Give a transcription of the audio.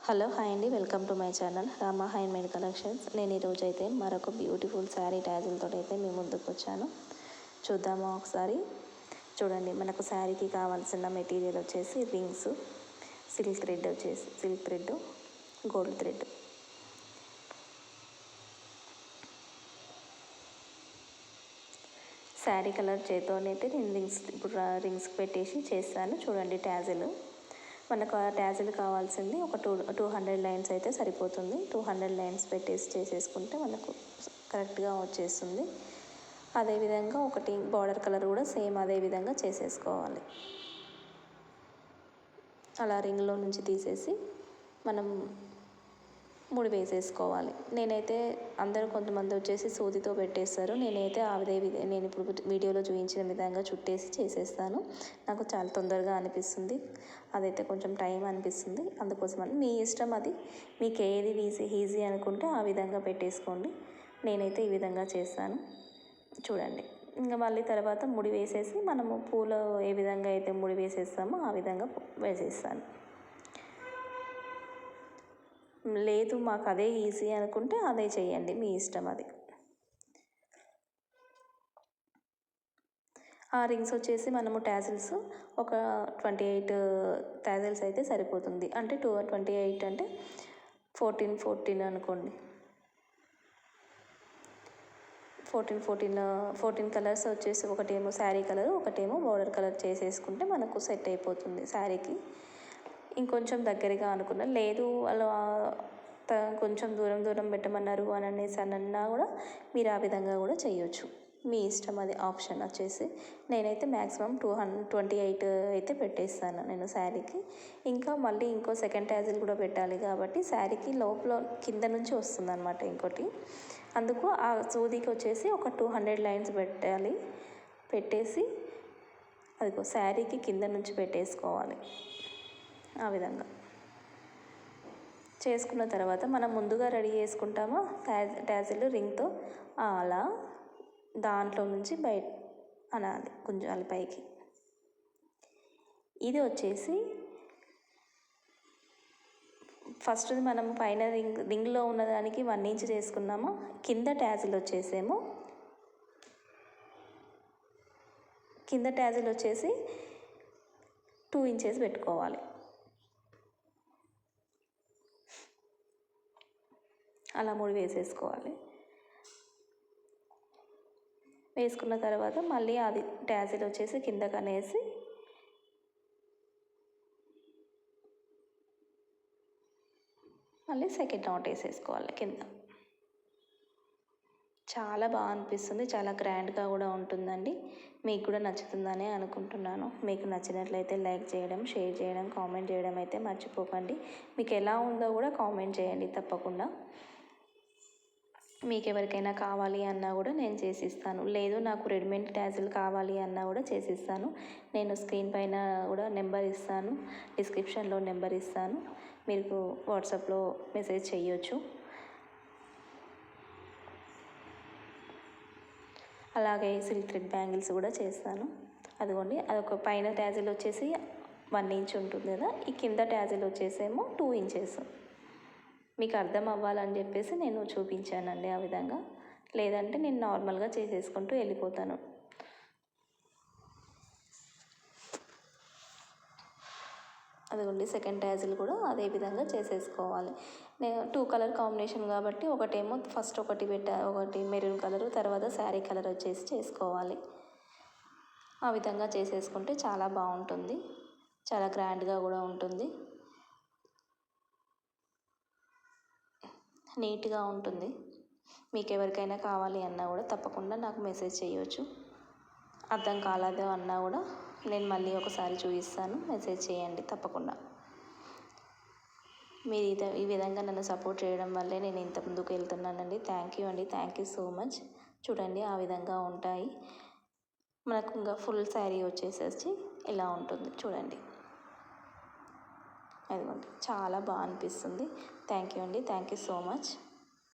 Hello hi అండి, welcome to my channel Rama handmade collections. నేను ఈరోజు అయితే మరొక బ్యూటిఫుల్ శారీ ట్యాజిల్తో అయితే మీ ముందుకు వచ్చాను. చూద్దామా ఒకసారి. చూడండి, మనకు శారీకి కావాల్సిన మెటీరియల్ వచ్చేసి rings, silk thread, gold thread. Sari colour చేతోనైతే నేను రింగ్స్ పెట్టేసి చేస్తాను. చూడండి, ట్యాజిల్ మనకు ఆ ట్యాజిల్ కావాల్సింది ఒక 200 లైన్స్ అయితే సరిపోతుంది. 200 లైన్స్ పెట్టేసి చేసేసుకుంటే మనకు కరెక్ట్గా వచ్చేస్తుంది. అదేవిధంగా ఒకటి బార్డర్ కలర్ కూడా సేమ్ అదే విధంగా చేసేసుకోవాలి. అలా రింగ్లో నుంచి తీసేసి మనం ముడి వేసేసుకోవాలి. నేనైతే కొంతమంది వచ్చేసి సూదితో పెట్టేస్తారు. నేనైతే నేను ఇప్పుడు వీడియోలో చూపించిన విధంగా చుట్టేసి చేసేస్తాను. నాకు చాలా తొందరగా అనిపిస్తుంది, అదైతే కొంచెం టైం అనిపిస్తుంది. అందుకోసమని మీ ఇష్టం, అది మీకు ఏది ఈజీ అనుకుంటే ఆ విధంగా పెట్టేసుకోండి. నేనైతే ఈ విధంగా చేస్తాను. చూడండి, ఇంకా మళ్ళీ తర్వాత ముడి వేసేసి మనము పూలు ఏ విధంగా అయితే ముడి వేసేస్తామో ఆ విధంగా వేసేస్తాను. లేదు మాకు అదే ఈజీ అనుకుంటే అదే చేయండి, మీ ఇష్టం అది. ఆ రింగ్స్ వచ్చేసి మనము ట్యాజిల్స్ ఒక 28 ట్యాజిల్స్ అయితే సరిపోతుంది. అంటే 28 అంటే 14 అనుకోండి. 14 కలర్స్ వచ్చేసి ఒకటేమో శారీ కలర్, ఒకటేమో బోర్డర్ కలర్ చేసేసుకుంటే మనకు సెట్ అయిపోతుంది శారీకి. ఇంకొంచెం దగ్గరగా అనుకున్నా, లేదు అలా కొంచెం దూరం పెట్టమన్నారు అని అన్నా కూడా మీరు ఆ విధంగా కూడా చేయొచ్చు, మీ ఇష్టం. అది ఆప్షన్ వచ్చేసి నేనైతే మ్యాక్సిమం 28 అయితే పెట్టేస్తాను నేను శారీకి. ఇంకా మళ్ళీ ఇంకో సెకండ్ ట్యాజిల్ కూడా పెట్టాలి కాబట్టి శారీకి లోపల కింద నుంచి వస్తుంది అన్నమాట ఇంకోటి. అందుకు ఆ సూదికి వచ్చేసి ఒక 200 లైన్స్ పెట్టేసి అదిగో శారీకి కింద నుంచి పెట్టేసుకోవాలి. ఆ విధంగా చేసుకున్న తర్వాత మనం ముందుగా రెడీ చేసుకుంటామో ట్యాజిల్ రింగ్తో అలా దాంట్లో నుంచి అనాలి, గుంజాలి పైకి. ఇది వచ్చేసి ఫస్ట్ మనం పైన రింగ్లో ఉన్నదానికి 1 ఇంచ్ చేసుకున్నాము. కింద ట్యాజిల్ వచ్చేసి 2 ఇంచెస్ పెట్టుకోవాలి. అలా ముడి వేసేసుకోవాలి. వేసుకున్న తర్వాత మళ్ళీ అది ట్యాజిల్ వచ్చేసి కిందకు అనేసి మళ్ళీ సెకండ్ నాట్ వేసేసుకోవాలి కింద. చాలా బాగా అనిపిస్తుంది, చాలా గ్రాండ్గా కూడా ఉంటుందండి. మీకు కూడా నచ్చుతుందని అనుకుంటున్నాను. మీకు నచ్చినట్లయితే లైక్ చేయడం, షేర్ చేయడం, కామెంట్ చేయడం అయితే మర్చిపోకండి. మీకు ఎలా ఉందో కూడా కామెంట్ చేయండి తప్పకుండా. మీకు ఎవరికైనా కావాలి అన్నా కూడా నేను చేసిస్తాను. లేదు నాకు రెడీమేడ్ ట్యాజిల్ కావాలి అన్నా కూడా చేసిస్తాను. నేను స్క్రీన్ పైన కూడా నెంబర్ ఇస్తాను, డిస్క్రిప్షన్లో నెంబర్ ఇస్తాను, మీరు వాట్సాప్లో మెసేజ్ చేయొచ్చు. అలాగే సిల్క్ థ్రెడ్ బ్యాంగిల్స్ కూడా చేస్తాను. అదిగోండి, అదొక పైన ట్యాజిల్ వచ్చేసి 1 ఇంచ్ ఉంటుంది కదా, ఈ కింద ట్యాజిల్ వచ్చేసేమో 2 ఇంచెస్. మీకు అర్థం అవ్వాలని చెప్పేసి నేను చూపించానండి ఆ విధంగా. లేదంటే నేను నార్మల్గా చేసేసుకుంటూ వెళ్ళిపోతాను. అదిగోండి, సెకండ్ ట్యాజిల్ కూడా అదే విధంగా చేసేసుకోవాలి. నేను 2 కలర్ కాంబినేషన్ కాబట్టి ఒకటేమో ఫస్ట్ ఒకటి మెరూన్ కలరు, తర్వాత శారీ కలర్ వచ్చేసి చేసుకోవాలి. ఆ విధంగా చేసేసుకుంటే చాలా బాగుంటుంది, చాలా గ్రాండ్గా కూడా ఉంటుంది, నీట్గా ఉంటుంది. మీకు ఎవరికైనా కావాలి అన్నా కూడా తప్పకుండా నాకు మెసేజ్ చేయవచ్చు. అర్థం కాలేదు అన్నా కూడా నేను మళ్ళీ ఒకసారి చూపిస్తాను, మెసేజ్ చేయండి తప్పకుండా. మీరు ఈ విధంగా నన్ను సపోర్ట్ చేయడం వల్లే నేను ఇంత ముందుకు వెళ్తున్నానండి. థ్యాంక్ యూ అండి, థ్యాంక్ యూ సో మచ్. చూడండి, ఆ విధంగా ఉంటాయి మనకు. ఇంకా ఫుల్ శారీ వచ్చేసేసి ఇలా ఉంటుంది చూడండి. అదిగోండి, చాలా బాగా అనిపిస్తుంది. థ్యాంక్ యూ అండి, థ్యాంక్ యూ సో మచ్.